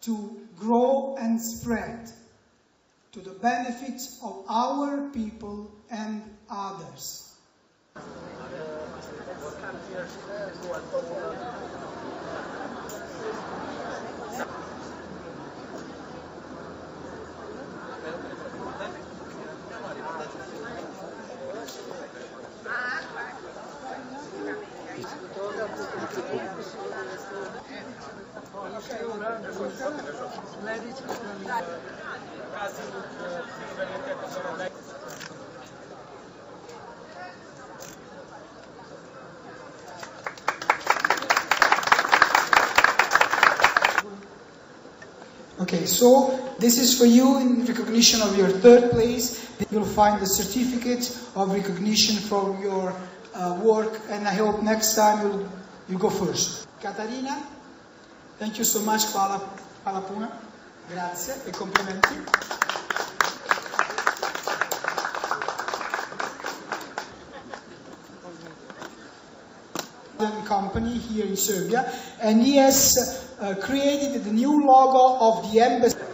To grow and spread to the benefit of our people and others. Okay, so this is for you in recognition of your third place. You'll find the certificate of recognition for your work, and I hope next time you'll go first. Catarina, thank you so much. Hvala puno. Grazie e complimenti. Company here in Serbia, and he has created the new logo of the Ambasade.